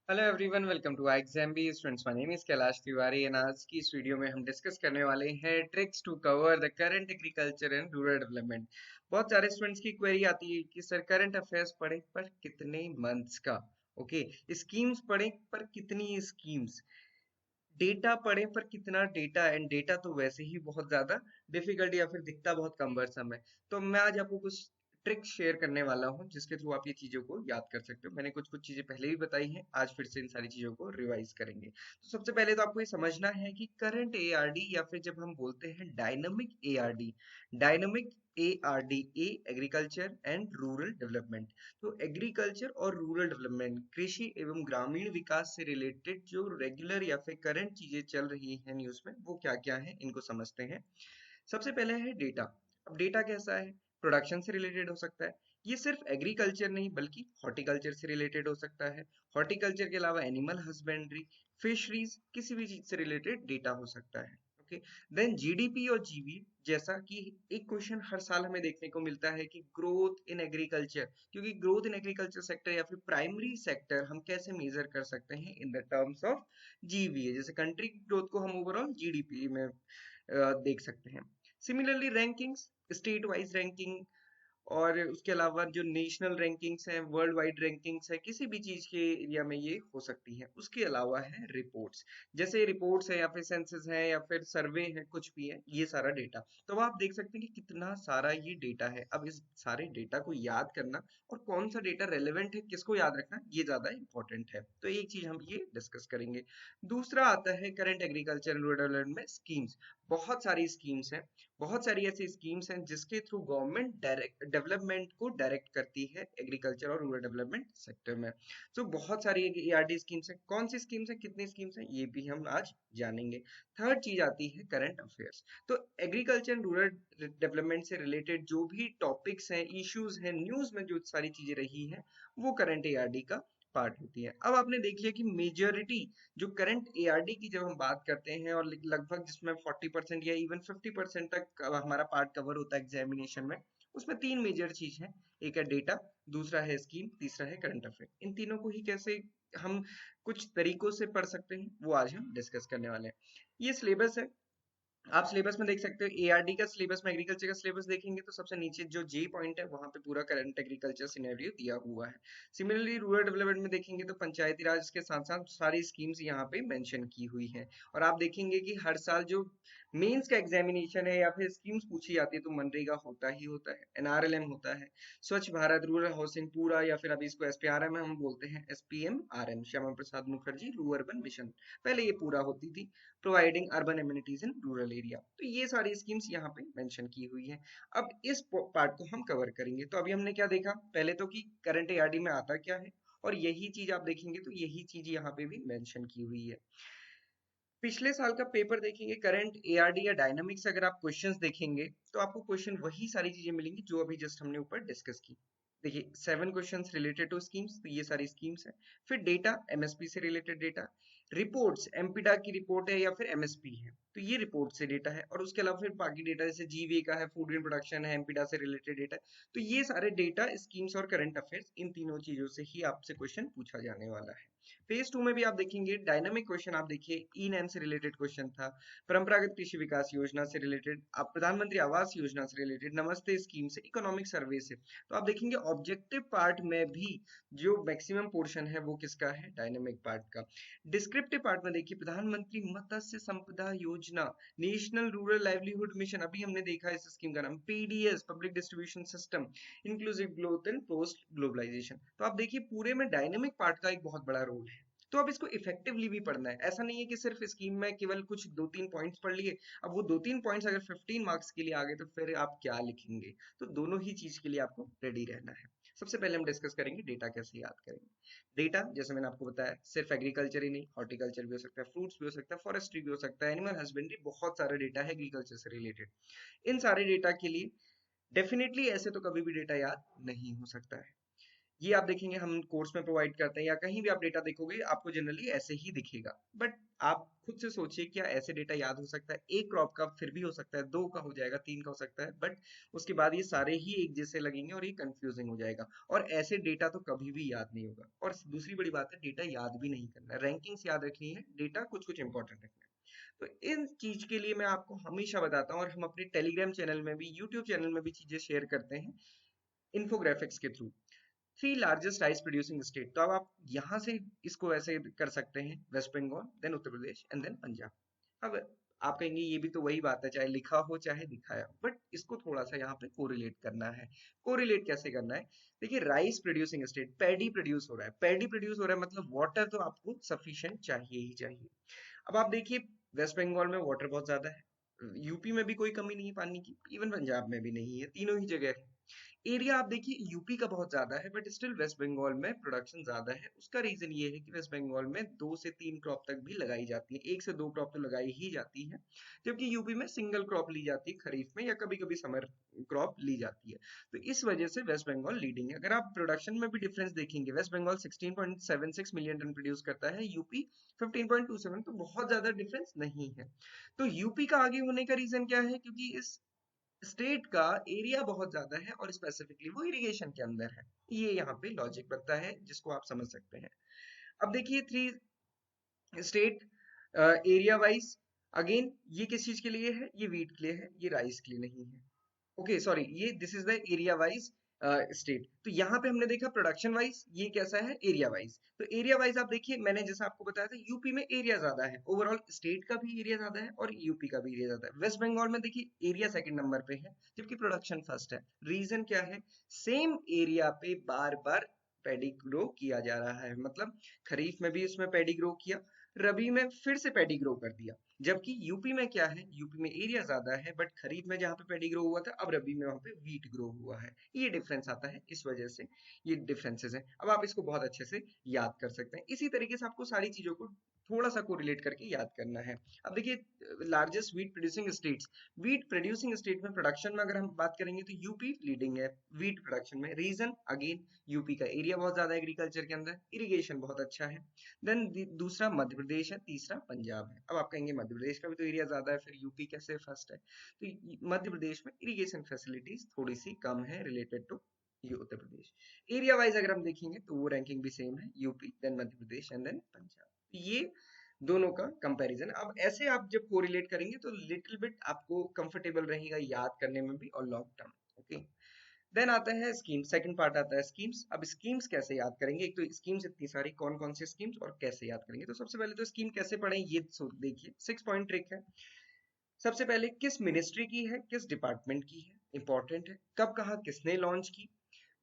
Hello everyone, welcome to exam B students. My name is Kailash Tiwari and आज की इस video में हम डिस्कस करने वाले हैं tricks to cover the current agriculture and rural development. बहुत सारे स्टूडेंट्स की क्वेरी आती है कि सर करंट अफेयर्स पढ़े पर कितने मंथ्स का, ओके, स्कीम्स पढ़े पर कितनी स्कीम्स, डेटा पढ़े पर कितना डेटा, एंड डेटा तो वैसे ही बहुत ज्यादा डिफिकल्ट या फिर दिखता बहुत कम्बरसम है। तो मैं आज आपको कुछ ट्रिक्स शेयर करने वाला हूँ जिसके थ्रू आप ये चीजों को याद कर सकते हो। मैंने कुछ कुछ चीजें पहले भी बताई हैं, आज फिर से इन सारी चीजों को रिवाइज करेंगे। तो सबसे पहले तो आपको ये समझना है कि करंट एआरडी या फिर जब हम बोलते हैं dynamic ARD, dynamic ARD, A agriculture and rural development. तो एग्रीकल्चर और रूरल डेवलपमेंट, कृषि एवं ग्रामीण विकास से रिलेटेड जो रेगुलर या फिर करंट चीजें चल रही हैं न्यूज में, वो क्या क्या है इनको समझते हैं। सबसे पहले है डेटा। अब डेटा कैसा है? प्रोडक्शन से रिलेटेड हो सकता है। ये सिर्फ एग्रीकल्चर नहीं बल्कि हॉर्टिकल्चर से रिलेटेड हो सकता है। हॉर्टिकल्चर के अलावा एनिमल हस्बेंड्री, फिशरीज, किसी भी चीज से रिलेटेड डेटा हो सकता है। ओके, देन जीडीपी और जीबी, जैसा कि एक क्वेश्चन हर साल हमें देखने को मिलता है कि ग्रोथ इन एग्रीकल्चर, क्योंकि ग्रोथ इन एग्रीकल्चर सेक्टर या फिर प्राइमरी सेक्टर हम कैसे मेजर कर सकते हैं in the terms of GVA. जैसे कंट्री की ग्रोथ को हम ओवरऑल जीडीपी में देख सकते हैं। Similarly rankings, state wise ranking, और उसके अलावा जो नेशनल रैंकिंग्स हैं, वर्ल्ड वाइड रैंकिंग्स है, किसी भी चीज के एरिया में ये हो सकती है। उसके अलावा है रिपोर्ट्स, जैसे रिपोर्ट्स है या फिर सेंसस है या फिर सर्वे है, कुछ भी है, ये सारा डेटा। तो अब आप देख सकते हैं कि कितना सारा ये डेटा है। अब इस सारे डेटा को याद करना और कौन सा डेटा रेलेवेंट है, किसको याद रखना, ये ज्यादा इंपॉर्टेंट है। तो एक चीज हम ये डिस्कस करेंगे। दूसरा आता है current agriculture and rural development में स्कीम्स। बहुत सारी स्कीम्स हैं, बहुत सारी ऐसी स्कीम्स हैं जिसके थ्रू गवर्नमेंट डायरेक्ट डेवलपमेंट को डायरेक्ट करती है एग्रीकल्चर और रूरल डेवलपमेंट सेक्टर में। तो बहुत सारी एआरडी स्कीम्स हैं। कौन सी स्कीम्स हैं, कितनी स्कीम्स हैं, ये भी हम आज जानेंगे। थर्ड चीज आती है करंट अफेयर्स। तो एग्रीकल्चर एंड रूरल डेवलपमेंट से रिलेटेड जो भी टॉपिक्स हैं, इश्यूज हैं, न्यूज में जो सारी चीजें रही हैं, वो करंट एआरडी का पार्ट होती है। अब आपने देख लिया कि मेजोरिटी जो करंट एआरडी की जब हम बात करते हैं और लगभग जिसमें 40% या इवन 50% तक हमारा पार्ट कवर होता है एग्जामिनेशन में, उसमें तीन मेजर चीज है। एक है डेटा, दूसरा है स्कीम, तीसरा है करंट अफेयर। इन तीनों को ही कैसे हम कुछ तरीकों से पढ़ सकते हैं, वो आज हम डिस्कस करने वाले हैं। ये सिलेबस है, आप सिलेबस में देख सकते हो। एआरडी का सिलेबस में एग्रीकल्चर का सिलेबस देखेंगे तो सबसे नीचे जो जे पॉइंट है वहां पे पूरा करंट एग्रीकल्चर सिनेरियो दिया हुआ है। सिमिलरली रूरल डेवलपमेंट में देखेंगे तो पंचायती राज के साथ साथ सारी स्कीम्स यहाँ पे मेंशन की हुई है। और आप देखेंगे कि हर साल जो मेंस का एग्जामिनेशन है या फिर स्कीम्स पूछी जाती है तो मनरेगा होता ही होता है, एनआरएलएम होता है, स्वच्छ भारत रूरल हाउसिंग पूरा, या फिर अभी इसको एसपीआरएम हम बोलते हैं, एसपीएमआरएम, Shyama Prasad Mukherjee rural urban mission, पहले ये पूरा होती थी, providing urban amenities in rural area. तो ये सारी स्कीम्स यहाँ पे मेंशन की हुई है। अब इस पार्ट को हम कवर करेंगे। तो अभी हमने क्या देखा, पहले तो कि करंट एआरडी में आता क्या है, और यही चीज आप देखेंगे तो यही चीज यहाँ पे भी मेंशन की हुई है। पिछले साल का पेपर देखेंगे करंट एआरडी या डायनामिक्स, अगर आप क्वेश्चंस देखेंगे तो आपको क्वेश्चन वही सारी चीजें मिलेंगी जो अभी जस्ट हमने ऊपर डिस्कस की। देखिए 7 क्वेश्चंस रिलेटेड टू स्कीम्स, तो ये सारी स्कीम्स है। फिर डेटा, एमएसपी से रिलेटेड डेटा। रिपोर्ट्स, एमपीडा की रिपोर्ट है या फिर एमएसपी है, तो ये रिपोर्ट से डेटा है। और उसके अलावा फिर बाकी डेटा जैसे जीवी का है, फूड इन प्रोडक्शन है, एमपीडा से रिलेटेड डेटा है। तो ये सारे डेटा, स्कीम्स और करंट अफेयर्स, इन तीनों चीजों से ही आपसे क्वेश्चन पूछा जाने वाला है। फेज 2 में भी आप देखेंगे डायनामिक क्वेश्चन। आप देखिए ई नैम से रिलेटेड क्वेश्चन था, परंपरागत कृषि विकास योजना से रिलेटेड, आप प्रधानमंत्री आवास योजना से रिलेटेड, नमस्ते स्कीम से, इकोनॉमिक सर्वे से। तो आप देखेंगे ऑब्जेक्टिव पार्ट में भी जो मैक्सिमम पोर्शन है वो किसका है, डायनामिक पार्ट का। डिस्क्रिप्टिव पार्ट में देखिए प्रधानमंत्री मत्स्य संपदा योजना, नेशनल रूरल लाइवलीहुड मिशन, अभी हमने देखा इस स्कीम का नाम, PDS, public distribution system, inclusive growth and post globalisation. तो आप देखिए पूरे में डायनेमिक पार्ट का एक बहुत बड़ा रोल है। तो अब इसको इफेक्टिवली भी पढ़ना है। ऐसा नहीं है कि सिर्फ स्कीम में केवल कुछ दो तीन पॉइंट्स पढ़ लिए, अब वो दो तीन पॉइंट्स अगर 15 मार्क्स के लिए आ गए तो फिर आप क्या लिखेंगे। तो दोनों ही चीज के लिए आपको रेडी रहना है। सबसे पहले हम डिस्कस करेंगे डेटा कैसे याद करेंगे। डेटा जैसे मैंने आपको बताया सिर्फ एग्रीकल्चर ही नहीं, हॉर्टिकल्चर भी हो सकता है, फ्रूट्स भी हो सकता है, फॉरेस्ट्री भी हो सकता है, एनिमल हस्बेंड्री, बहुत सारा डेटा है एग्रीकल्चर से रिलेटेड। इन सारे डेटा के लिए डेफिनेटली ऐसे तो कभी भी डेटा याद नहीं हो सकता है। ये आप देखेंगे हम कोर्स में प्रोवाइड करते हैं या कहीं भी आप डेटा देखोगे आपको जनरली ऐसे ही दिखेगा। बट आप खुद से सोचिए क्या ऐसे डेटा याद हो सकता है? एक क्रॉप का फिर भी हो सकता है, दो का हो जाएगा, तीन का हो सकता है, बट उसके बाद ये सारे ही एक जैसे लगेंगे और ये कंफ्यूजिंग हो जाएगा। और ऐसे डेटा तो कभी भी याद नहीं होगा। और दूसरी बड़ी बात है, डेटा याद भी नहीं करना है, रैंकिंग्स याद रखनी है, डेटा कुछ कुछ इंपॉर्टेंट रखना है। तो इन चीज के लिए मैं आपको हमेशा बताता हूँ, और हम अपने टेलीग्राम चैनल में भी, यूट्यूब चैनल में भी चीजें शेयर करते हैं इन्फोग्राफिक्स के through. Three largest rice producing state, तो अब आप यहाँ से इसको ऐसे कर सकते हैं, West Bengal, then Uttar Pradesh and then Punjab. अब आप कहेंगे ये भी तो वही बात है, चाहे लिखा हो चाहे दिखाया हो, बट इसको थोड़ा सा यहाँ पे कोरिलेट करना है। कोरिलेट कैसे करना है? देखिए, rice producing state, paddy produce हो रहा है, पैडी प्रोड्यूस हो रहा है मतलब वाटर तो आपको सफिशिएंट चाहिए ही चाहिए। अब आप देखिए, वेस्ट बंगाल में वाटर बहुत ज्यादा है, यूपी में भी कोई कमी नहीं है पानी की, इवन पंजाब में भी नहीं है, तीनों ही जगह है। एरिया आप देखिए यूपी का बहुत ज्यादा है, बट स्टिल वेस्ट बंगाल में प्रोडक्शन ज्यादा है। उसका रीजन ये है कि वेस्ट बंगाल में 2 से 3 क्रॉप तक भी लगाई जाती है, 1 से 2 क्रॉप तो लगाई ही जाती है, जबकि यूपी में सिंगल क्रॉप ली जाती है खरीफ में, या कभी कभी समर क्रॉप ली जाती है। तो इस वजह से वेस्ट बंगाल लीडिंग है। अगर आप प्रोडक्शन में भी डिफरेंस देखेंगे, West Bengal 16.76 million tonne produce करता है, यूपी 15.27, तो बहुत ज्यादा डिफरेंस नहीं है। तो यूपी का आगे होने का रीजन क्या है? क्योंकि इस स्टेट का एरिया बहुत ज्यादा है और स्पेसिफिकली वो इरिगेशन के अंदर है। ये यहाँ पे लॉजिक बनता है जिसको आप समझ सकते हैं। अब देखिए, three state area wise, again ये किस चीज के लिए है? ये वीट के लिए है, ये राइस के लिए नहीं है। ओके सॉरी, ये this is the area wise state. तो यहाँ पे हमने देखा प्रोडक्शन वाइज ये कैसा है, एरिया वाइज। तो एरिया वाइज आप देखिए, मैंने जैसा आपको बताया था, यूपी में एरिया ज्यादा है, ओवरऑल स्टेट का भी एरिया ज्यादा है और यूपी का भी एरिया ज्यादा है। वेस्ट बंगाल में देखिए एरिया सेकंड नंबर पे है, जबकि प्रोडक्शन फर्स्ट है। रीजन क्या है? सेम एरिया पे बार बार पैडी ग्रो किया जा रहा है, मतलब खरीफ में भी इसमें पैडी ग्रो किया, रबी में फिर से पैडी ग्रो कर दिया। जबकि यूपी में क्या है, यूपी में एरिया ज्यादा है, बट खरीफ में जहाँ पे पैडी ग्रो हुआ था, अब रबी में वहां पे वीट ग्रो हुआ है। ये डिफरेंस आता है, इस वजह से ये डिफरेंसेस हैं। अब आप इसको बहुत अच्छे से याद कर सकते हैं। इसी तरीके से आपको सारी चीजों को थोड़ा सा कोरिलेट करके याद करना है। अब देखिए, largest wheat producing states, wheat producing state में प्रोडक्शन में अगर हम बात करेंगे तो यूपी लीडिंग है वीट प्रोडक्शन में। रीजन अगेन, यूपी का एरिया बहुत ज्यादा है एग्रीकल्चर के अंदर, इरिगेशन बहुत अच्छा है। देन दूसरा मध्य प्रदेश है, तीसरा पंजाब है। अब आप कहेंगे मध्य प्रदेश का भी तो एरिया ज्यादा है, फिर यूपी कैसे फर्स्ट है? तो मध्य प्रदेश में इरिगेशन फैसिलिटीज थोड़ी सी कम है रिलेटेड टू ये उत्तर प्रदेश। एरिया वाइज अगर हम देखेंगे तो वो रैंकिंग भी सेम है, UP then Madhya Pradesh and then Punjab. ये दोनों का कंपैरिजन। अब ऐसे आप जब कोरिलेट करेंगे तो लिटिल बिट आपको कंफर्टेबल रहेगा याद करने में भी और लॉन्ग टर्म। ओके, देन आता है स्कीम, सेकंड पार्ट आता है स्कीम्स। अब स्कीम्स कैसे याद करेंगे? एक तो स्कीम्स इतनी सारी, कौन कौन सी स्कीम्स और कैसे याद करेंगे? तो सबसे पहले तो स्कीम कैसे पढ़ें ये देखिए, 6 पॉइंट ट्रिक है। सबसे पहले किस मिनिस्ट्री की है, किस डिपार्टमेंट की है, इंपॉर्टेंट है। कब कहा किसने लॉन्च की,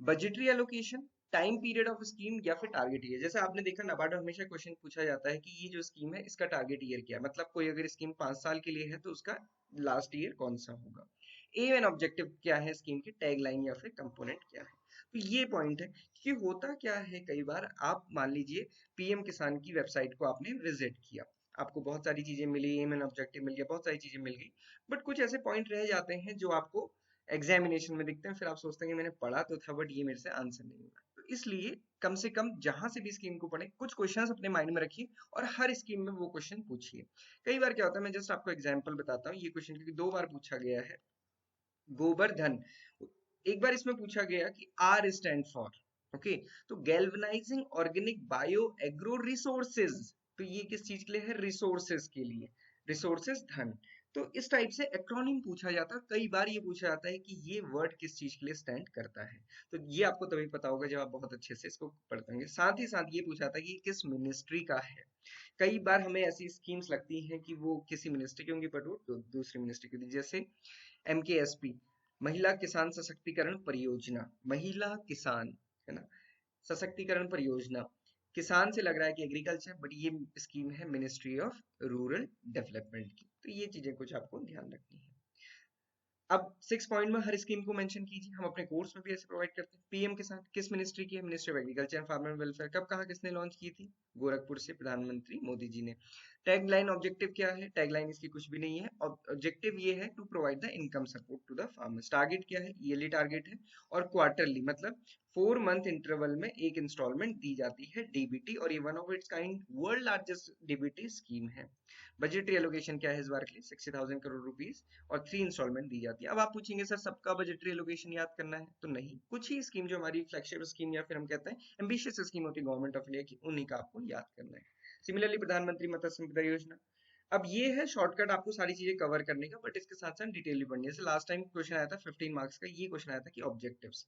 budgetary allocation, time period of scheme या फिर टारगेट ईयर। जैसे आपने देखा नाबार्ड में हमेशा क्वेश्चन पूछा जाता है कि ये जो स्कीम है इसका टारगेट ईयर क्या है, मतलब कोई अगर स्कीम 5 साल के लिए है तो उसका लास्ट ईयर कौन सा होगा। एम एंड ऑब्जेक्टिव क्या है स्कीम की, टैगलाइन या फिर कंपोनेंट क्या है। तो ये पॉइंट है कि होता क्या है, कई बार आप मान लीजिए पीएम किसान की वेबसाइट को आपने विजिट किया, आपको बहुत सारी चीजें मिली, एम एंड ऑब्जेक्टिव मिल गया, बहुत सारी चीजें मिल गई, बट कुछ ऐसे पॉइंट रह जाते हैं जो आपको एग्जामिनेशन में दिखते हैं, फिर आप सोचते हैं कि मैंने पढ़ा तो था बट ये मेरे से आंसर नहीं हुआ। तो इसलिए कम से कम जहां से भी स्कीम को पढ़े कुछ क्वेश्चंस अपने माइंड में रखिए और हर स्कीम में वो क्वेश्चन पूछिए। कई बार क्या होता है, मैं जस्ट आपको एग्जांपल बताता हूँ, ये क्वेश्चन क्योंकि 2 बार पूछा गया है। गोवर्धन, एक बार इसमें पूछा गया कि आर स्टैंड फॉर, ओके, तो galvanising organic bio agro resources, तो ये किस चीज के लिए है? रिसोर्सेज के लिए, रिसोर्सेज धन। तो इस टाइप से एक्रोनिम पूछा जाता है, कई बार ये पूछा जाता है कि ये वर्ड किस चीज के लिए स्टैंड करता है। तो ये आपको तभी पता होगा जब आप बहुत अच्छे से इसको पढ़ते होंगे। साथ ही साथ ये पूछा जाता है कि किस मिनिस्ट्री का है। कई बार हमें ऐसी स्कीम्स लगती हैं कि वो किसी मिनिस्ट्री की होंगी बट वो दूसरी मिनिस्ट्री की होती है। जैसे एमकेएसपी, महिला किसान सशक्तिकरण परियोजना, महिला किसान, है ना, सशक्तिकरण परियोजना, किसान से लग रहा है कि एग्रीकल्चर, बट ये स्कीम है मिनिस्ट्री ऑफ रूरल डेवलपमेंट की। तो ये चीजें कुछ आपको ध्यान रखनी है। अब 6 पॉइंट में हर स्कीम को मेंशन कीजिए। हम अपने कोर्स में भी ऐसे प्रोवाइड करते हैं। पीएम किसान किस मिनिस्ट्री की है? Ministry of agriculture and farmer welfare. कब कहा किसने लॉन्च की थी? गोरखपुर से प्रधानमंत्री मोदी जी ने। टैगलाइन ऑब्जेक्टिव क्या है? टैगलाइन इसकी कुछ भी नहीं है। ऑब्जेक्टिव ये है to provide the income support to the farmers. Target क्या है? ईयरली टारगेट है और क्वार्टरली मतलब 4 मंथ इंटरवल में एक इंस्टॉलमेंट दी जाती है डीबीटी, और ये one of its kind world largest DBT scheme है। बजटरी एलोकेशन क्या है इस बार के लिए? 60,000 करोड़ रुपीस और 3 इंस्टॉलमेंट दी जाती है। अब आप पूछेंगे सर सबका बजटरी एलोकेशन याद करना है? तो नहीं, कुछ ही स्कीम जो हमारी फ्लैगशिप स्कीम या फिर हम कहते हैं एम्बिशियस स्कीम होती है गवर्नमेंट ऑफ इंडिया की, उन्हीं का आपको याद करना है। सिमिलरली प्रधानमंत्री मत्स्य संपदा योजना। अब ये है शॉर्टकट आपको सारी चीजें कवर करने का, बट इसके साथ साथ डिटेल भी पढ़नी है। जैसे लास्ट टाइम क्वेश्चन आया था 15 मार्क्स का, ये क्वेश्चन आया था कि ऑब्जेक्टिव्स।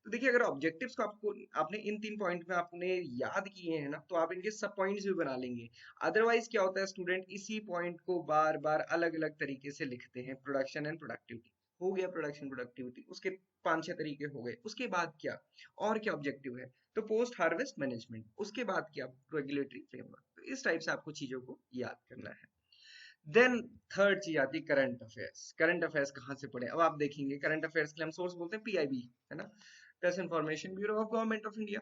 तो देखिए अगर ऑब्जेक्टिव्स को आपको आपने इन 3 पॉइंट में आपने याद किए हैं ना, तो आप इनके सब पॉइंट्स भी बना लेंगे। अदरवाइज क्या होता है, स्टूडेंट इसी पॉइंट को बार बार अलग अलग तरीके से लिखते हैं। प्रोडक्शन एंड प्रोडक्टिविटी हो गया, प्रोडक्शन प्रोडक्टिविटी उसके 5-6 तरीके हो गए। उसके बाद क्या और क्या ऑब्जेक्टिव है? तो पोस्ट हार्वेस्ट मैनेजमेंट। उसके बाद क्या? Regulatory framework. तो इस टाइप से आपको चीजों को याद करना है। देन थर्ड चीज आती है करंट अफेयर्स। करंट अफेयर्स कहाँ से पढ़े? अब आप देखेंगे करंट अफेयर्स के लिए हम सोर्स बोलते हैं पीआईबी, है ना, press information bureau of government of India.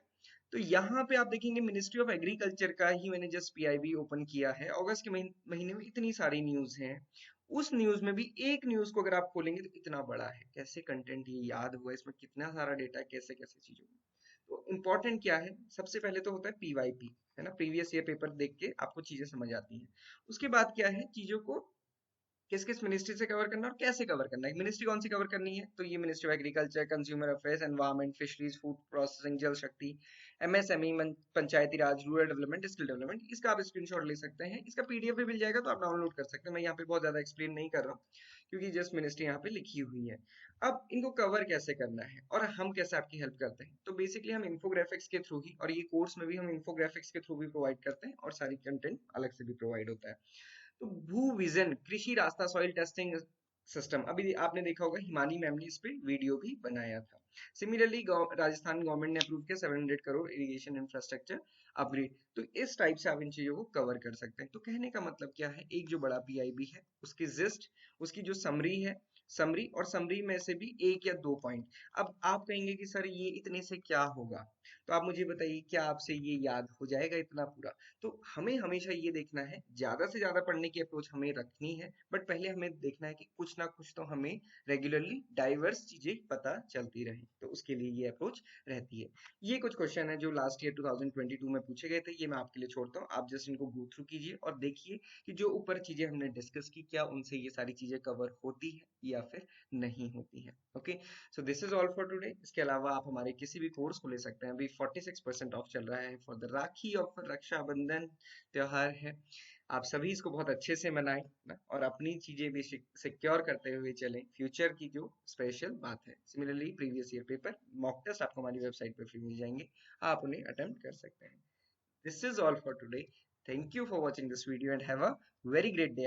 तो यहाँ पे आप देखेंगे मिनिस्ट्री ऑफ एग्रीकल्चर का ही मैंने जस्ट पीआईबी ओपन किया है। अगस्त के महीने में इतनी सारी न्यूज हैं, उस न्यूज में भी एक न्यूज को अगर आप खोलेंगे तो इतना बड़ा है। कैसे कंटेंट ये याद हुआ, इसमें कितना सारा डेटा है, कैसे कैसे चीजों में। तो इम्पोर्टेंट क्या है? सबसे पहले तो होता है पीवाईपी, है ना, प्रीवियस ईयर पेपर देख के आपको चीजें समझ आती हैं। उसके बाद क्या है, चीजों को किस किस मिनिस्ट्री से कवर करना है और कैसे कवर करना है। मिनिस्ट्री कौन सी कवर करनी है? तो ये ministry of agriculture, consumer affairs, environment, fisheries, food processing, जल शक्ति, एमएसएमई, पंचायती राज, रूरल डेवलपमेंट, स्किल डेवलपमेंट। इसका आप स्क्रीनशॉट ले सकते हैं, इसका पीडीएफ भी मिल जाएगा तो आप डाउनलोड कर सकते हैं। मैं यहाँ पे बहुत ज्यादा एक्सप्लेन नहीं कर रहा हूँ क्योंकि जस्ट मिनिस्ट्री यहाँ पे लिखी हुई है। अब इनको कवर कैसे करना है और हम कैसे आपकी हेल्प करते हैं? तो बेसिकली हम इन्फोग्राफिक्स के थ्रू ही, और ये कोर्स में भी हम इन्फोग्राफिक्स के थ्रू भी प्रोवाइड करते हैं और सारी कंटेंट अलग से भी प्रोवाइड होता है। तो भू विजन कृषि रास्ता सॉइल टेस्टिंग सिस्टम, अभी आपने देखा होगा हिमानी मैम ने इस पे वीडियो भी बनाया था। सिमिलरली राजस्थान गवर्नमेंट ने अप्रूव किया 700 करोड़ इरिगेशन इंफ्रास्ट्रक्चर अपग्रेड। तो इस टाइप से आप इन चीजों को कवर कर सकते हैं। तो कहने का मतलब क्या है, एक जो बड़ा पीआईबी है उसकी जिस्ट, उसकी जो समरी है, समरी और समरी में से भी 1 या 2 पॉइंट। अब आप कहेंगे कि सर ये इतने से क्या होगा, तो आप मुझे बताइए क्या आपसे ये याद हो जाएगा इतना पूरा? तो हमें हमेशा ये देखना है, ज्यादा से ज्यादा पढ़ने की अप्रोच हमें रखनी है, बट पहले हमें देखना है कि कुछ ना कुछ तो हमें रेगुलरली डाइवर्स चीजें पता चलती रहे, तो उसके लिए ये अप्रोच रहती है। ये कुछ क्वेश्चन है जो लास्ट ईयर 2022 में पूछे गए थे, ये मैं आपके लिए छोड़ता हूँ। आप जस्ट इनको गो थ्रू कीजिए और देखिए कि जो ऊपर चीजें हमने डिस्कस की क्या उनसे ये सारी चीजें कवर होती है या फिर नहीं होती है। Okay, so this is all for today. इसके अलावा आप हमारे किसी भी कोर्स को ले सकते हैं। अभी 46% ऑफ चल रहा है फॉर द राखी और रक्षाबंधन त्योहार है। आप सभी इसको बहुत अच्छे से मनाएं ना, और अपनी चीजें भी सिक्योर करते हुए चलें, फ्यूचर की जो स्पेशल बात है। Similarly previous year paper mock test आपको हमारी वेबसाइट पर फ्री मिल जाएंगे, आप उन्हें अटेम्प्ट कर सकते हैं। This is all for today. Thank you for watching this video and have a very great day.